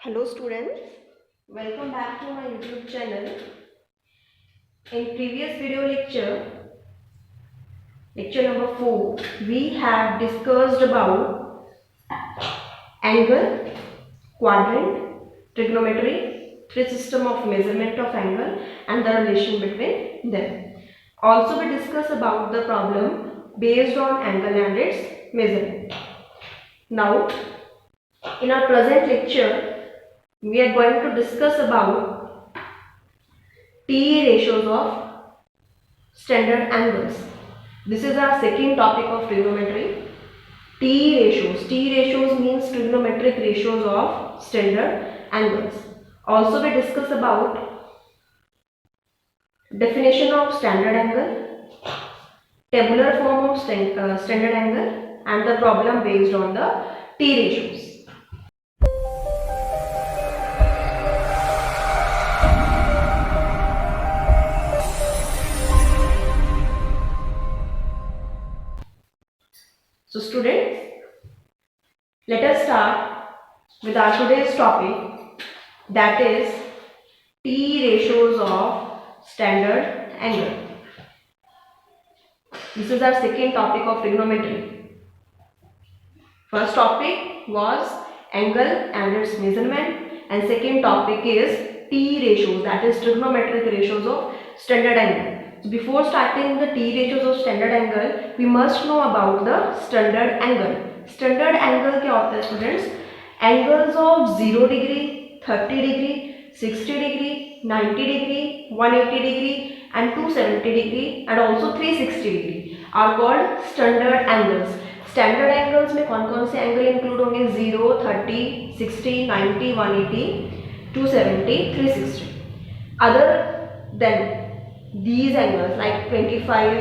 Hello students, welcome back to my YouTube channel. In previous video lecture number 4, we have discussed about angle, quadrant, trigonometry, three system of measurement of angle and the relation between them. Also we discuss about the problem based on angle and its measurement. Now in our present lecture, we are going to discuss about T ratios of standard angles. This is our second topic of trigonometry. T ratios. T ratios means trigonometric ratios of standard angles. Also we discuss about definition of standard angle, tabular form of standard angle and the problem based on the T ratios. So students, let us start with our today's topic, that is T ratios of standard angle. This is our second topic of trigonometry. First topic was angle and its measurement, and second topic is T ratios, that is trigonometric ratios of standard angle. So before starting the T ratios of standard angle, we must know about the standard angle. Standard angle क्या होता है students? Angles of 0 degree, 30 degree, 60 degree, 90 degree, 180 degree and 270 degree and also 360 degree are called standard angles. Standard angles में कौन कौन से angle include होंगे? 0, 30, 60, 90, 180, 270, 360. Other than these angles like 25,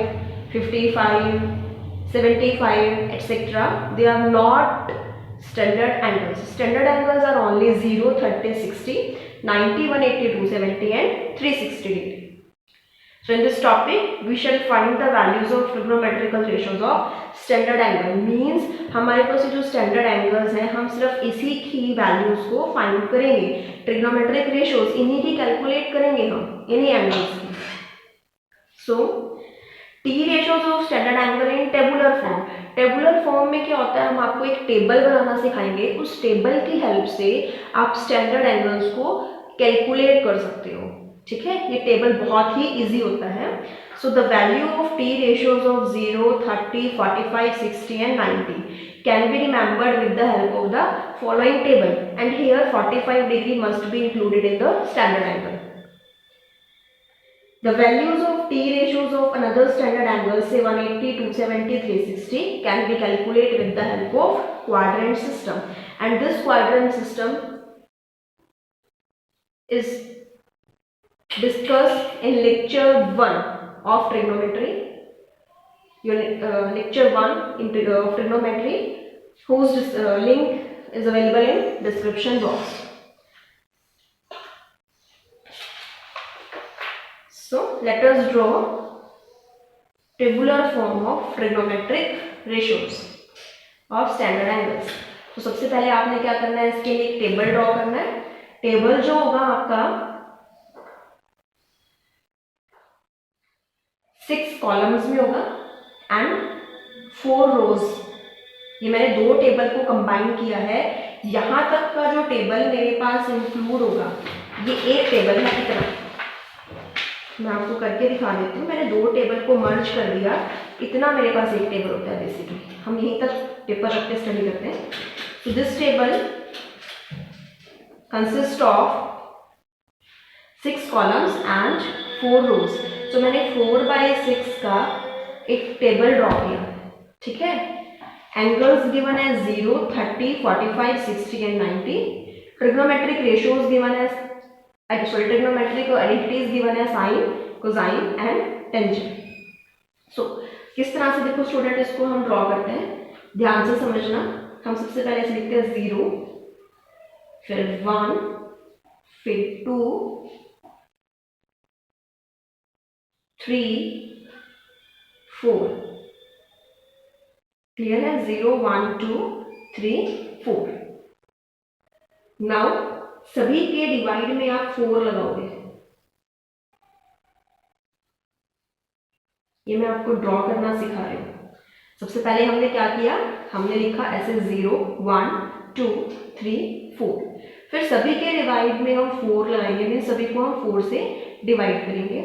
55, 75, etc., they are not standard angles. Standard angles are only 0, 30, 60, 90, 180, 270 and 360 degree. So in this topic we shall find the values of trigonometrical ratios of standard angle. Means हमारे पास जो standard angles हैं हम सिर्फ इसी की values को find करेंगे. Trigonometric ratios इन्हीं की calculate करेंगे हम इन्हीं angles की. So T ratios of standard angle in tabular form. Tabular form में क्या होता है, हम आपको एक टेबल बनाना सिखाएंगे. उस टेबल की हेल्प से आप स्टैंडर्ड एंगल्स को कैलकुलेट कर सकते हो. ठीक है, ये टेबल बहुत ही इजी होता है. So the value of T ratios of 0, 30, 45, 60 and 90 can be remembered with the help of the following table and here 45 degree must be included in the standard angle. The values of T ratios of another standard angle, say 180, 270, 360, can be calculated with the help of quadrant system. And this quadrant system is discussed in lecture 1 of trigonometry. Lecture 1 of trigonometry, whose link is available in description box. So let us draw tabular form of trigonometric ratios of standard angles. तो सबसे पहले आपने क्या करना है, इसके लिए एक टेबल ड्रॉ करना है. टेबल जो होगा आपका 6 कॉलम्स में होगा एंड 4 रोज. ये मैंने दो टेबल को कंबाइन किया है. यहां तक का जो टेबल मेरे पास इंक्लूड होगा, ये एक टेबल है. इतना मैं आपको करके दिखा देती हूँ. मैंने दो टेबल को मर्ज कर दिया. इतना मेरे पास एक टेबल होता है. बेसिकली हम यहीं तक पेपर रख के स्टडी करते हैं. So this table consist of 6 columns and 4 रोज. तो मैंने 4/6 का एक टेबल ड्रॉ किया. ठीक है, एंगल्स गिवन है 0, 30, 45, 60 एंड 90. ट्रिग्नोमेट्रिक रेशियोज गिवन है, trigonometric identities given है साइन, कोसाइन एंड टेंजेंट. सो किस तरह से देखो स्टूडेंट इसको हम ड्रॉ करते हैं, ध्यान से समझना. हम सबसे पहले इसे लिखते हैं 0, फिर 1, फिर 2, 3, 4. क्लियर है? 0, 1, 2, 3, 4. नाउ सभी के डिवाइड में आप 4 लगाओगे। ये मैं आपको ड्रॉ करना सिखा रही हूँ। सबसे पहले हमने क्या किया, हमने लिखा ऐसे 0 1 2 3 4। फिर सभी के डिवाइड में हम 4 लगाएंगे, मीन सभी को हम 4 से डिवाइड करेंगे।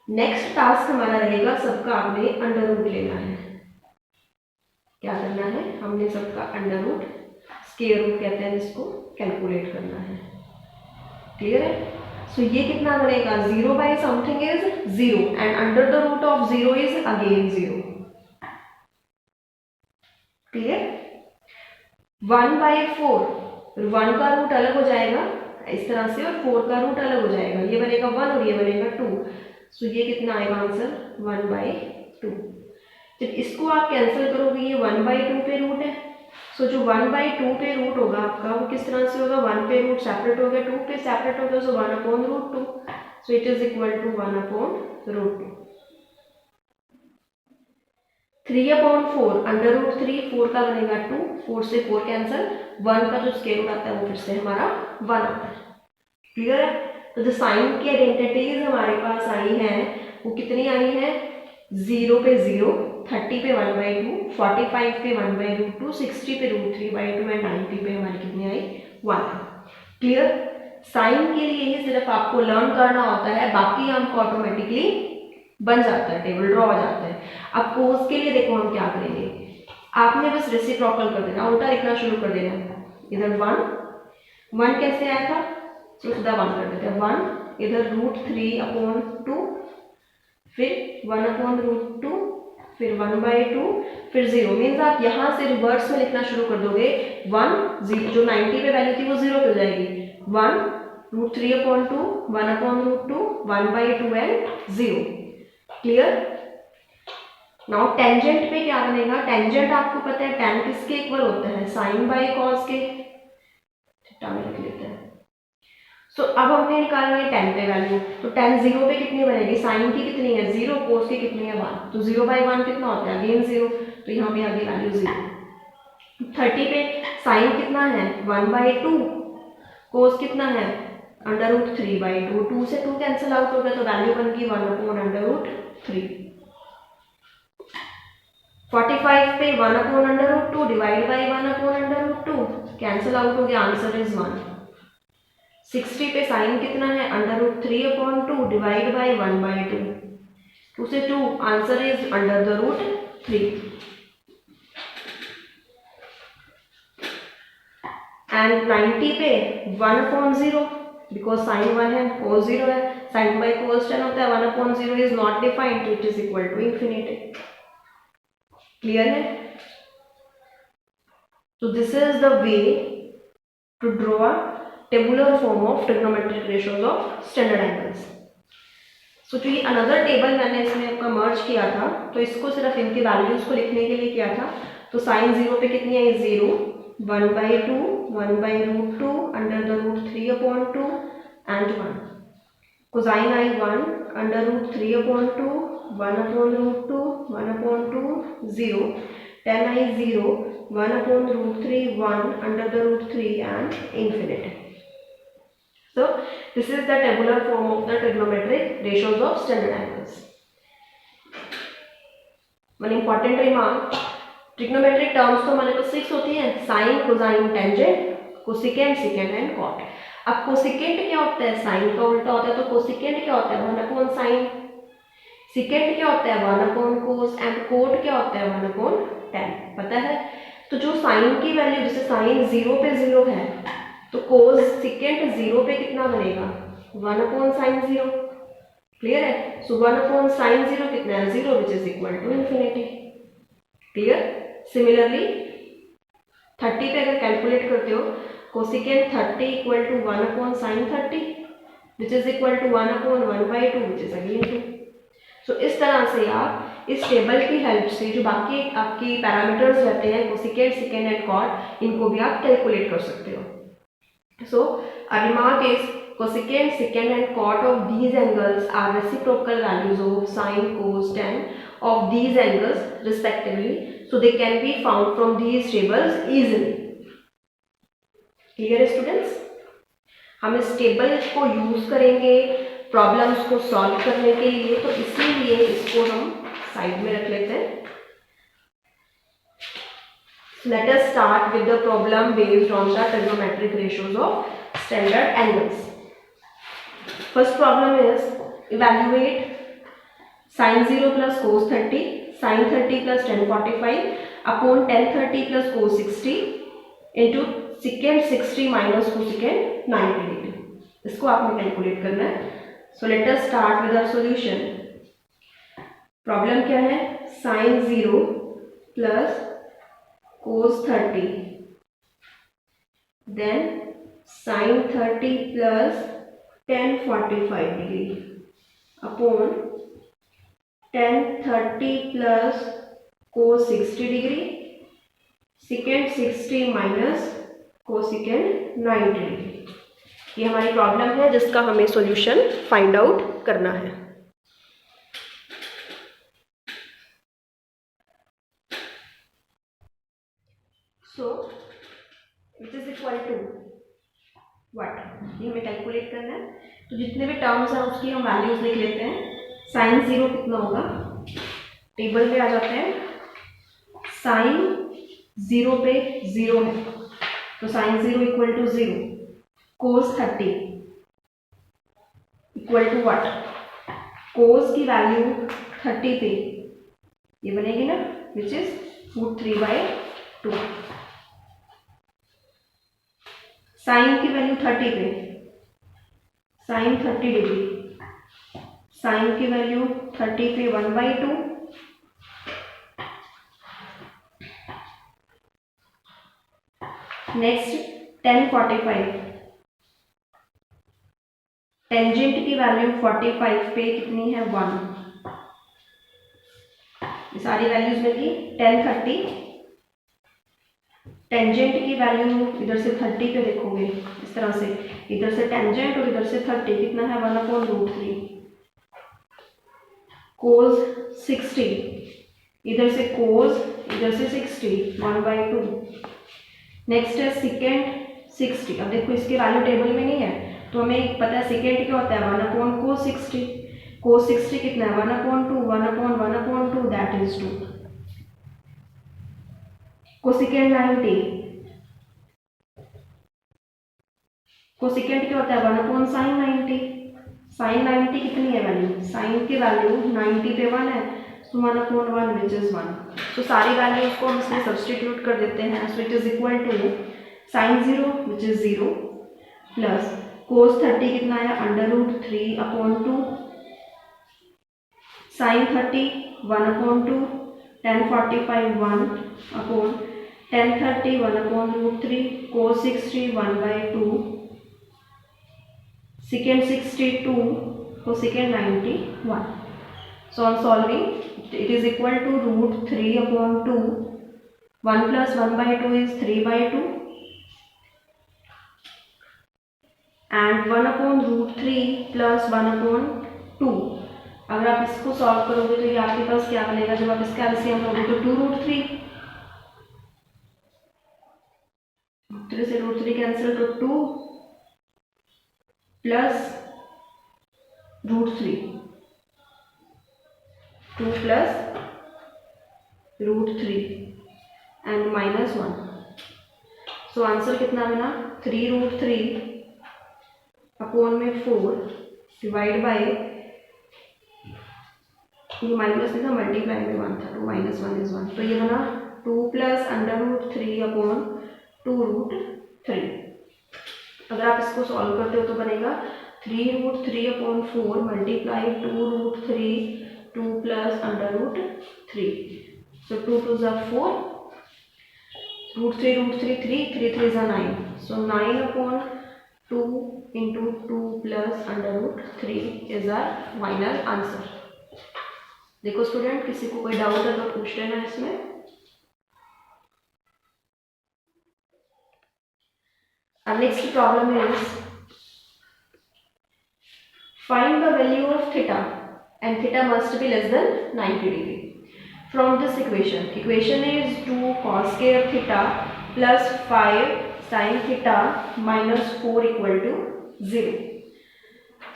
नेक्स्ट टास्क हमारा रहेगा, सबका आपने अंडर रूट लेना है। क्या करना है, हमने सबका अंडर रूट, स्क्वायर रूट कहते हैं जिसको, कैलकुलेट करना है। क्लियर है? सो ये कितना बनेगा, 0 by something is 0 and under the root of 0 is again 0। Clear? 1 by 4, 1 का रूट अलग हो जाएगा इस तरह से और 4 का रूट अलग हो जाएगा, ये बनेगा 1 और ये बनेगा 2। सो ये कितना आएगा आंसर, 1 बाई 2। जब इसको आप कैंसिल करोगे, ये 1 बाई 2 पे रूट है। सो जो 1 बाई 2 पे रूट होगा आपका, वो किस तरह से होगा, 1 पे रूट सेपरेट हो गया, 2 पे सेपरेट हो गया, so 1 upon root 2। So it is equal to 1 upon root 2। 3 upon 4 under root 3, 4 का बनेगा 2, 4 से 4 कैंसिल, 1 का जो स्क्वायर रूट आता है वो फिर से हमारा 1 आता है। क्लियर है? तो जो साइन की आइडेंटिटीज हमारे पास आई हैं वो कितनी आई हैं, 0 पे 0, 30 पे 1 बाई 2, 45 पे 1 बाई रूट 2, 60 पे रूट 3 बाई 2 एंड 90 पे हमारी कितनी आई, 1। क्लियर? साइन के लिए ही सिर्फ आपको लर्न करना होता है, बाकी हमको ऑटोमेटिकली बन जाता है, टेबल ड्रॉ हो जाता है। अब कोस के लिए देखो हम क्या करेंगे, आपने बस रेसिप्रोकल कर देना, उल्टा लिखना शुरू कर देना। इधर 1 कैसे आया था, तो सीधा 1 कर देते हैं, 1, इधर रूट 3 अपॉन 2, फिर 1 अपॉन रूट 2, फिर 1 बाई 2, फिर 0। मीन्स आप यहाँ से रिवर्स में लिखना शुरू कर दोगे, 1 0, जो 90 पे वैल्यू थी वो 0 पे हो जाएगी, 1 root 3 upon 2, 1 upon root 2, 1 by 2 and 0। Clear? Now tangent पे क्या बनेगा, टेंजेंट आपको पता है tan किसके इक्वल होता है, साइन बाई कॉस के, थीटा में लिख लेते हैं। सो अब हमने निकालनी है tan पे वैल्यू, तो tan 0 पे कितनी बनेगी, साइन की कितनी है 0, कोस की कितनी है 1, तो 0 बाई 1 कितना होता है, अगेन 0, तो यहाँ पे आगे वैल्यू 0। 30 पे साइन कितना है 1 बाई 2, कोस कितना है अंडर रूट 3 बाई 2, 2 से 2 कैंसिल आउट हो गया, तो वैल्यू बन गई 1 अपॉन अंडर रूट 3। 45 पे 1 upon under root 2 divide by 1 upon under root 2, cancel out हो गया, आंसर इज 1। 60 पे साइन कितना है under root 3 upon 2 divide by 1 by 2, 2 से 2, answer is under the root 3। And 90 पे 1 अपॉन 0, बिकॉज साइन 1 है, कोस 0 है, साइन बाई कोस 10 होता है, 1 अपॉन 0 इज नॉट डिफाइंड, तो it is equal to infinity. Clear है? तो this is the way to draw tabular form of trigonometric ratios of standard angles. So जो ये अनदर टेबल मैंने इसमें आपका मर्ज किया था, तो इसको सिर्फ इनके वैल्यूज को लिखने के लिए किया था। तो साइन 0 पे कितनी आई 0, 1 by 2, 1 by root 2 under the root 3 upon 2 and 1। Cosine आई 1 under root 3 upon 2, 1 upon root 2, 1 upon 2, 0। tan आई 0, 1 upon root 3, 1 under the root 3 and infinity. So this is the tabular form of the trigonometric ratios of standard angles. One important remark, trigonometric terms तो हमारे पास 6 होती हैं, sine, cosine, tangent, cosecant, secant and cot. अब cosecant क्या होता है, sign का उल्टा होता है, तो कोसिकेंट क्या होता है 1 अपॉन साइन, सिकेंट क्या होता है 1 अपॉन कोस एंड कोट क्या होता है 1 अपॉन टेन। पता है? तो जो साइन की वैल्यू, जैसे साइन 0 पे 0 है, तो कोस सिकेंट 0 पे कितना बनेगा 1 अपॉन साइन 0। क्लियर है? सो 1 अपॉन साइन 0 कितना है 0, which is equal to infinity. Clear? Similarly 30 पे अगर कैलकुलेट करते हो, cosecant 30 equal to 1 upon sine 30 which is equal to 1 upon 1 by 2 which is again 2। So इस तरह से आप इस टेबल की हेल्प से जो बाकी आपकी पैरामीटर्स रहते हैं कोसिकेंट, सिकेंट एंड कॉट, इनको भी आप कैलकुलेट कर सकते हो। So a remark is cosecant, secant and cot of these angles are reciprocal values of sine, cos, tan of these angles respectively. So they can be found from these tables easily. Clear students? हम इस table को use करेंगे problems को solve करने के लिए, तो इसीलिए इसको हम साइड में रख लेते हैं. Let us start with the problem based on the trigonometric ratios of standard angles. First problem is evaluate sin 0 plus cos 30, sin 30 plus tan 45 upon tan 30 plus cos 60 into secant 60 minus cosecant 90 degree. इसको आपने calculate करना है. So let us start with our solution. Problem क्या है? sin 0 plus cos 30, then sin 30 plus tan 45 degree upon tan 30 plus cos 60 degree secant 60 minus cosecant 90 degree. ये हमारी problem है जिसका हमें सॉल्यूशन फाइंड आउट करना है. So which is equal to what? ये हमें कैलकुलेट करना है. तो जितने भी टर्म्स हैं उसकी हम वैल्यूज लिख लेते हैं. साइन 0 कितना होगा? टेबल पे आ जाते हैं. साइन 0 पे 0 है तो sine 0 equal to 0. Cos 30 equal to what? Cos की वैल्यू 30 पे ये बनेगी ना, विच इज √3/2. साइन की वैल्यू 30 पे, साइन 30 डिग्री, साइन की वैल्यू 30 पे 1/2. नेक्स्ट tan 45, टेंजेंट की वैल्यू 45 पे कितनी है? 1. ये सारी वैल्यूज मिलगी. tan 30, टेंजेंट की वैल्यू इधर से 30 पे देखोगे इस तरह से, इधर से टेंजेंट और इधर से 30 कितना है? 1/√3. कोस 60, इधर से कोस इधर से 60 1/2. नेक्स्ट है सेकेंड 60. अब देखो इसकी वैल्यू टेबल में नहीं है तो हमें पता है सेकेंड क्या होता है? 1/cos 60. cos 60 कितना है? 1/2. 1/1/2 दैट इज 2. कोसेकेंड 90, कोसेकेंड क्या होता है? 1/sin 90. sin 90 कितनी है वैल्यू? साइन की वैल्यू 90 पे 1 है तो 1/1 विच इज 1. तो सारी वैल्यूज को हम इसमें सब्सटीट्यूट कर देते हैं. So it is equal to sin 0 which is 0 plus cos 30 कितना है? √3/2. sin 30 1/2. tan 45 1/, tan 30 1/√3. cos 60 1/2. secant 62, cosecant 90 1. So on solving it is equal to √3/2. 1 plus 1/2 is 3/2 and 1/√3 plus 1/2. अगर आप इसको सॉल्व करोगे तो ये आपके पास क्या बनेगा? जब आप इसका एलसीएम लोगे तो 2√3, 3 से √3 कैंसिल तो 2 plus √3, 2 plus √3 and -1. So answer कितना बना? 3√3 अपॉन में 4 डिवाइड बाय, ये माइनस नहीं था, मल्टीप्लाई में 1 था तो -1 इज 1. तो ये बना 2 प्लस √3 अपॉन 2√3. अगर आप इसको सॉल्व करते हो तो बनेगा 3√3/4 मल्टीप्लाई 2√3, 2 प्लस √3. सो 2 2 ज़ा 4, √3 3, 3 3 ज़ा 9. So 9/2 into 2 plus √3 is our final answer. देखो स्टूडेंट, किसी को कोई डाउट है तो पूछ लेना इसमें. Our next problem is find the value of theta and theta must be less than 90 degree. From this equation is 2 cos square theta plus 5 sin theta minus 4 equal to 0.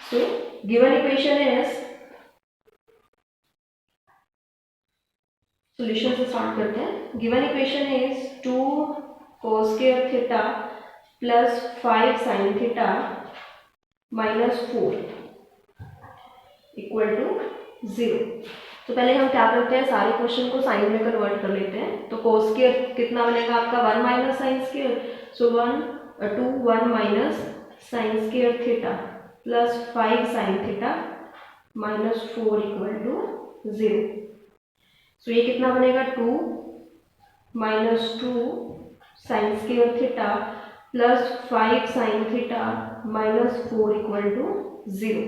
So given equation is, solution से start करते हैं. Given equation is 2 cos square theta plus 5 sin theta minus 4 equal to 0. तो पहले हम क्या करते हैं, सारे क्वेश्चन को साइन में कन्वर्ट कर लेते हैं. तो cos स्क्वायर कितना बनेगा आपका 1 minus sine square. So 1 minus sine square theta plus 5 sine theta minus 4 equal to 0. So ये कितना बनेगा 2 minus 2 sine square theta plus 5 sine theta minus 4 equal to 0.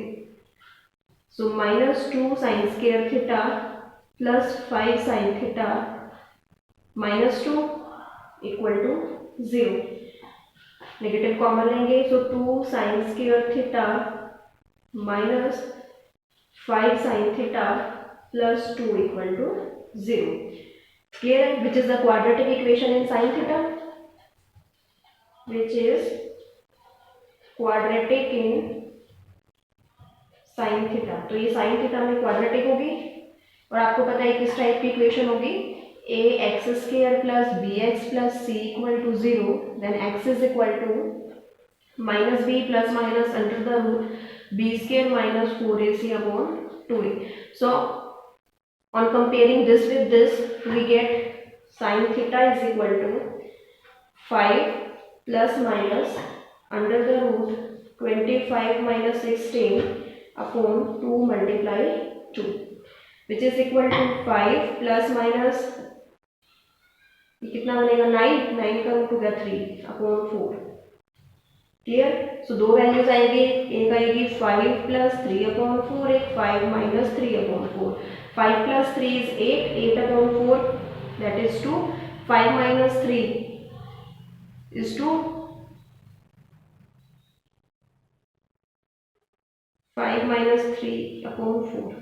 So minus 2 sine square theta plus 5 sine theta minus 2 equal to 0. Negative common लेंगे. So 2 sine square theta minus 5 sine theta plus 2 equal to 0. Clear? Which is the quadratic equation in sin theta? Which is quadratic in sin theta? तो ये sin theta में quadratic होगी. और आपको पता है किस टाइप की इक्वेशन होगी, a x square plus bx plus c equal to 0. Then x is equal to minus b plus minus under the root b square minus 4ac upon 2a. So on comparing this with this, we get sin theta is equal to 5 plus minus under the root 25 minus 16 upon 2 multiply 2, which is equal to 5 plus minus कितना बनेगा 9 का root हो गया 3 upon 4. Clear? सो दो values आएगी, एक आएगी 5 plus 3 upon 4, एक 5 minus 3 upon 4. 5 plus 3 is 8 upon 4, that is 2. 5 minus 3 is 2. 5 minus 3 upon 4.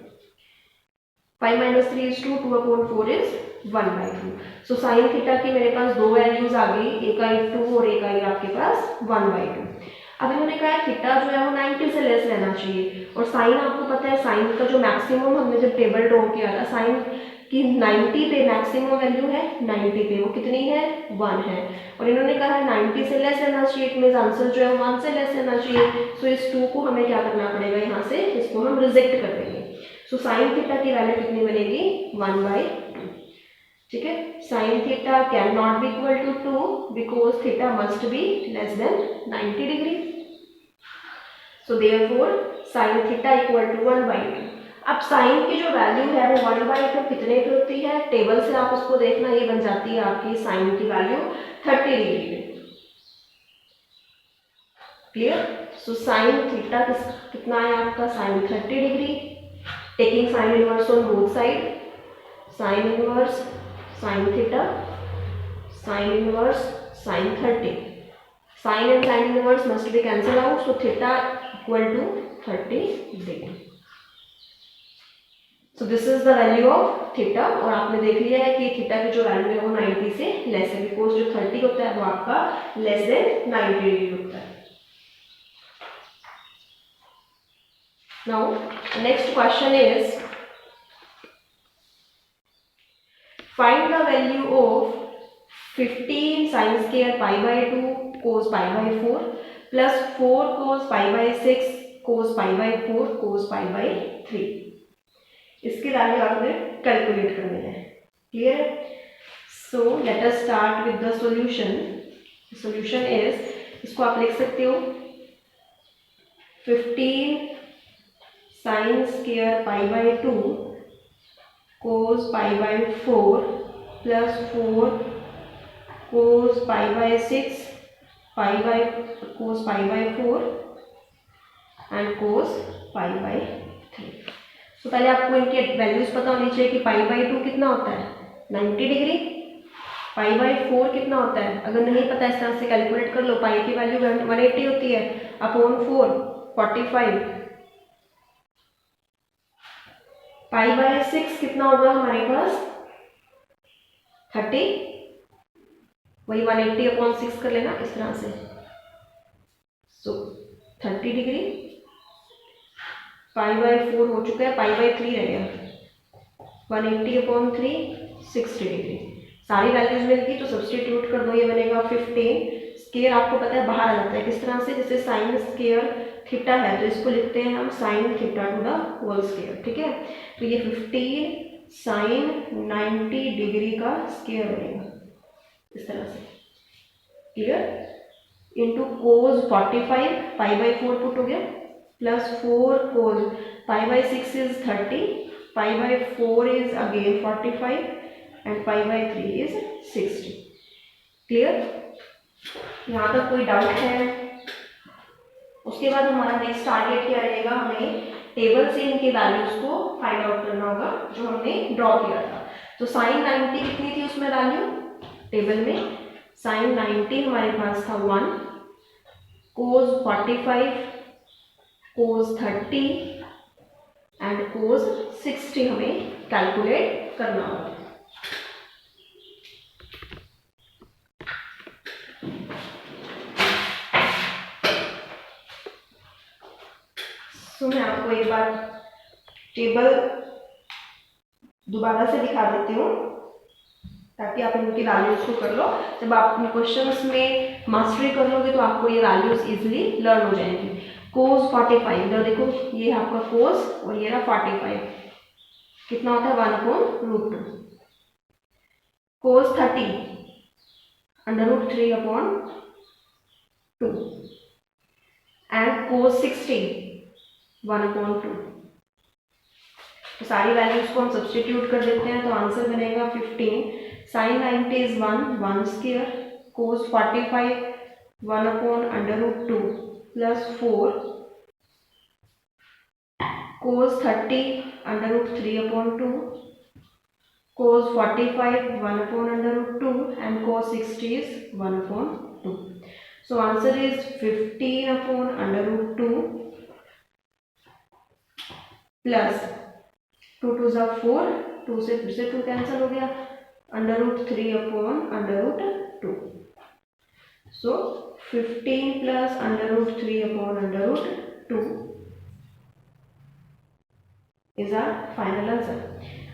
5 minus 3 is 2. 2 upon 4 is 1 by 2. So sin theta की मेरे पास दो वैल्यूज आ गई, एक आई 2 और एक आई आपके पास 1 by 2. अब इन्होंने कहा थीटा जो है वो 90 से लेस रहना चाहिए. और साइन आपको पता है, साइन का जो मैक्सिमम हमने जब टेबल ड्रॉ किया था, साइन की 90 पे मैक्सिमम वैल्यू है 90 पे, वो कितनी है 1 है. और इन्होंने कहा है 90 से लेस रहना चाहिए, इट मींस आंसर जो है 1 से लेस रहना चाहिए. सो इस 2 को हमें क्या करना पड़ेगा, यहाँ से इसको हम रिजेक्ट कर देंगे. सो साइन थीटा की वैल्यू कितनी बनेगी 1 by 2. ठीक है. Sine theta can not be equal to 2 because theta must be less than 90 degree. So therefore sin theta equal to 1 by 2. अब साइन की जो वैल्यू है वो 1 by 2 कितने की होती है, टेबल से आप उसको देखना, ये बन जाती है आपकी साइन की वैल्यू 30 डिग्री में. क्लियर? सो साइन थीटा कितना है आपका, sine 30 degree. Taking sine inverse on both side, sine inverse sine theta, sine inverse sine 30. Sine and sine inverse must be cancel out. So theta equal to 30 degree. So this is the value of theta. और आपने देख लिया है कि theta की जो value है वो 90 से लेस है, बिकॉज जो 30 होता है वो आपका लेस देन 90 डिग्री होता है. Now next question is find the value of 15 sin square pi by 2 cos pi by 4 plus 4 cos pi by 6 cos pi by 4 cos pi by 3. इसकी वैल्यू आपने कैलकुलेट करनी है. Clear? So let us start with the solution. Solution is, इसको आप लिख सकते हो 15 sin square pi by 2 cos pi by 4 plus 4 cos pi by 6 pi by cos pi by 4 and cos pi by 3. तो पहले आपको इनके वैल्यूज पता होनी चाहिए कि पाई बाई 2 कितना होता है 90 डिग्री, पाई बाई 4 कितना होता है, अगर नहीं पता इस तरह से कैलकुलेट कर लो. पाई की वैल्यू 180 होती है अपॉन 4 45. पाई बाई 6 कितना होगा हमारे पास 30, वही 180 अपॉन 6 कर लेना इस तरह से. सो 30 डिग्री, पाई बाय 4 हो चुका है, पाई बाय 3 रह गया, 180/3 60 डिग्री। सारी वैल्यूज मिल गई तो सब्सटीट्यूट कर दो, ये बनेगा 15। स्केयर आपको पता है बाहर आ जाता है, किस तरह से, जैसे साइन स्केयर थीटा है तो इसको लिखते हैं हम sine theta to the whole square, ठीक है। तो ये 15 साइन 90 डिग्री का स्केयर बनेगा इस तरह से, clear. Into cos 45, pi by 4 put हो गया, plus 4 cos pi by 6 is 30, pi by 4 is again 45 and pi by 3 is 60, clear. यहाँ तक कोई डाउट है? उसके बाद हमारा नेक्स्ट टारगेट क्या रहेगा, हमें टेबल से इनके वैल्यूज को फाइंड आउट करना होगा जो हमने ड्रॉ किया था। तो साइन 90 कितनी थी उसमें वैल्यू टेबल में, साइन 90 हमारे पास था 1, कोस 45, कोस 30 एंड कोस 60 हमें कैलकुलेट करना होगा। तो मैं आपको एक बार टेबल दोबारा से दिखा देती हूँ ताकि आप इनकी वैल्यूज को कर लो। जब आप इन क्वेश्चंस में मास्टरी कर लोगे तो आपको ये वैल्यूज इजीली लर्न हो जाएंगी। कोस 45, इधर देखो ये है आपका कोस और ये रहा 45, कितना होता है 1/√2। कोस 30 √3/2 एंड कोस 60 1/2। तो सारी वैल्यूज को हम सब्सटीट्यूट कर देते हैं तो आंसर बनेगा 15। Sine 90 is 1 square, cos 45 1/√2 plus 4, cos 30 √3/2, cos 45 1/√2 and cos 60 is 1/2. So answer is 15/√2 plus 2 2 ज़ा 4, 2 से फिर से 2 कैंसिल हो गया, √3/√2। So 15 plus √3/√2 is our final answer.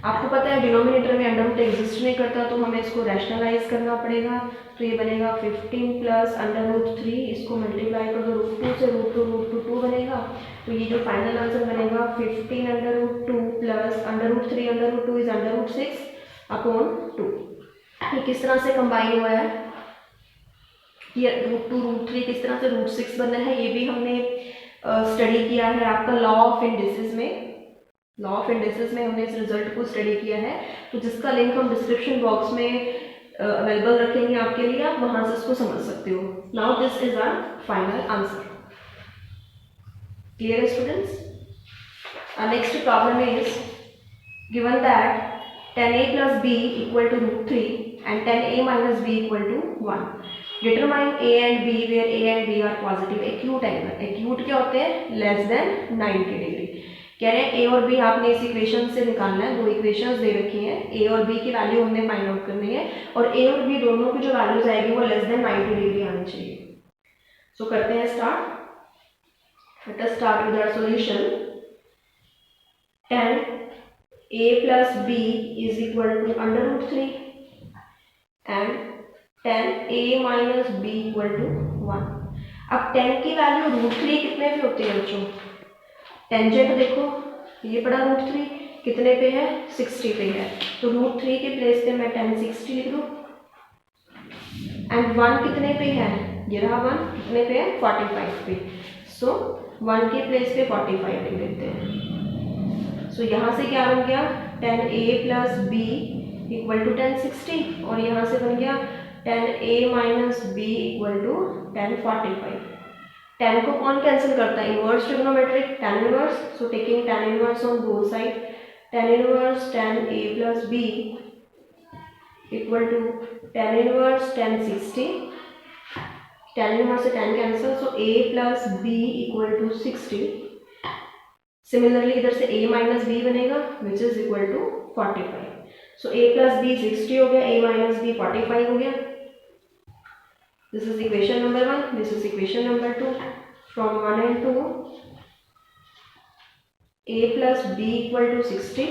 आपको पता है डिनोमिनेटर में अंडर एग्जिस्ट नहीं करता तो हमें इसको रैशनलाइज करना पड़ेगा। तो ये बनेगा 15 प्लस √3, इसको मल्टीप्लाई कर दो √2 से, √2 2 बनेगा। तो ये जो फाइनल आंसर बनेगा 15/2 प्लस √3/2 इज √6/2। ये किस तरह से कंबाइन हुआ है, ये √2 √3 किस तरह से √6 बना है, ये भी हमने स्टडी किया है आपका लॉ ऑफ इंडिसेस में। लॉ ऑफ इंडिसेस में हमने इस रिजल्ट को स्टडी किया है, तो जिसका लिंक हम डिस्क्रिप्शन बॉक्स में अवेलेबल रखेंगे आपके लिए, आप वहां से इसको समझ सकते हो। Now this is our final answer. Clear students? Next problem is given that 10a plus b equal to √3 and 10a minus b equal to 1. Determine a and b where a and b are positive acute angle. Acute क्या होते हैं? Less than 90 degree. कह रहे हैं ए और B आपने इस equation से निकालना है। दो इक्वेशंस दे रखी हैं, ए और बी की वैल्यू हमने फाइंड आउट करनी है और ए और बी दोनों की जो वैल्यूज आएगी वो लेस देन 90 डिग्री आनी चाहिए। सो करते हैं start. Let us start with our solution. 10a plus b is equal to √3 and 10a minus b equal to 1. अब 10 की वैल्यू √3 कितने पे होती है बच्चों? टेंजेंट देखो ये पड़ा √3 कितने पे है? 60 पे है, तो √3 के प्लेस पे मैं 10 60 लिख दूँ एंड 1 कितने पे है? ये रहा 1 कितने पे है? 45 पे। सो 1 के प्लेस पे 45 लिख देते हैं। सो यहाँ से क्या बन गया? 10a plus b equal to 1060 और यहाँ से बन गया 10a minus b equal to 1045। 10 को कौन कैंसिल करता है? Inverse trigonometric, tan inverse. So taking tan inverse on both side, tan inverse 10a plus b equal to tan inverse 1060, tan inverse से tan cancel, so a plus b equal to 60। Similarly इधर से a minus b बनेगा which is equal to 45। So a plus b 60 हो गया, a minus b 45 हो गया। This is equation number 1, this is equation number 2। from 1 and 2, a plus b equal to 60,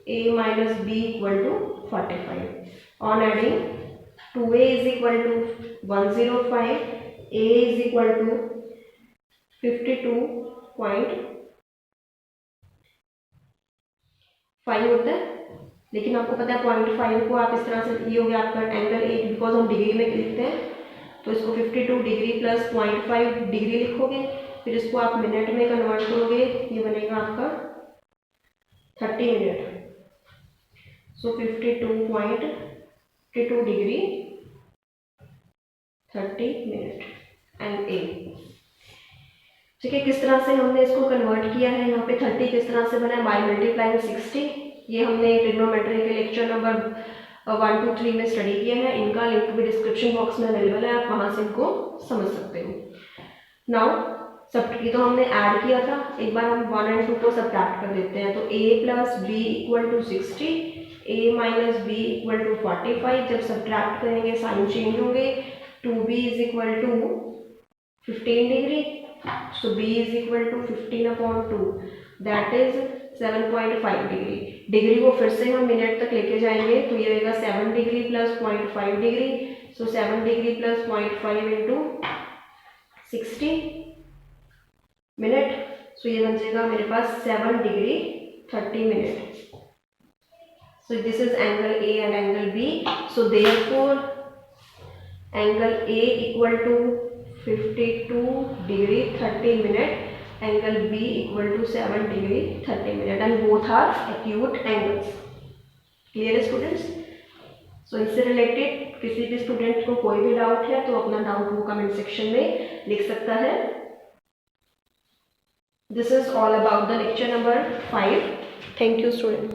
a minus b equal to 45. On adding, 2a is equal to 105, a is equal to 52.5 होता है, लेकिन आपको पता है 0.5 को आप इस तरह से, ये हो गया आपका एंगल ए, बिकॉज हम डिग्री में लिखते हैं तो इसको 52 डिग्री प्लस 0.5 डिग्री लिखोगे, फिर इसको आप मिनट में कन्वर्ट करोगे, ये बनेगा आपका 30 minute. So 52.52 degree 30 minute and a. ठीक है, किस तरह से हमने इसको कन्वर्ट किया है, यहाँ पे 30 किस तरह से बना है, बाय मल्टीप्लाइंग 60. ये हमने ट्रिग्नोमेट्री के लेक्चर नंबर 1 to 3 में स्टडी किया है. इनका लिंक भी डिस्क्रिप्शन बॉक्स में अवेलेबल है, आप वहाँ से इनको समझ सकते हो. नाउ सब तो हमने ऐड किया था, एक बार हम 1 and 2 को सब्ट्रैक्ट कर देते हैं. तो a plus B equal to 60, a minus B equal to 45. जब सब्ट्रैक्ट करेंगे साइन चेंज होंगे. 2b is equal to 15 degree, so b is equal to 15/2, that is 7.5 degree. Degree को फिर से हम मिनट तक लेके जाएंगे तो ये होगा 7 degree plus 0.5 degree. So 7 degree plus 0.5 into 60 minute. So ये बन जाएगा मेरे पास 7 degree 30 minute. So this is angle A and angle B. So therefore angle A equal to 52 degree 30 minute, angle B equal to 7 degree 30 minute, and both are acute angles. Clear है students? So इससे related किसी भी student को कोई भी doubt है तो अपना डाउट वो कमेंट सेक्शन में लिख सकता है. This is all about the lecture number 5. Thank you students.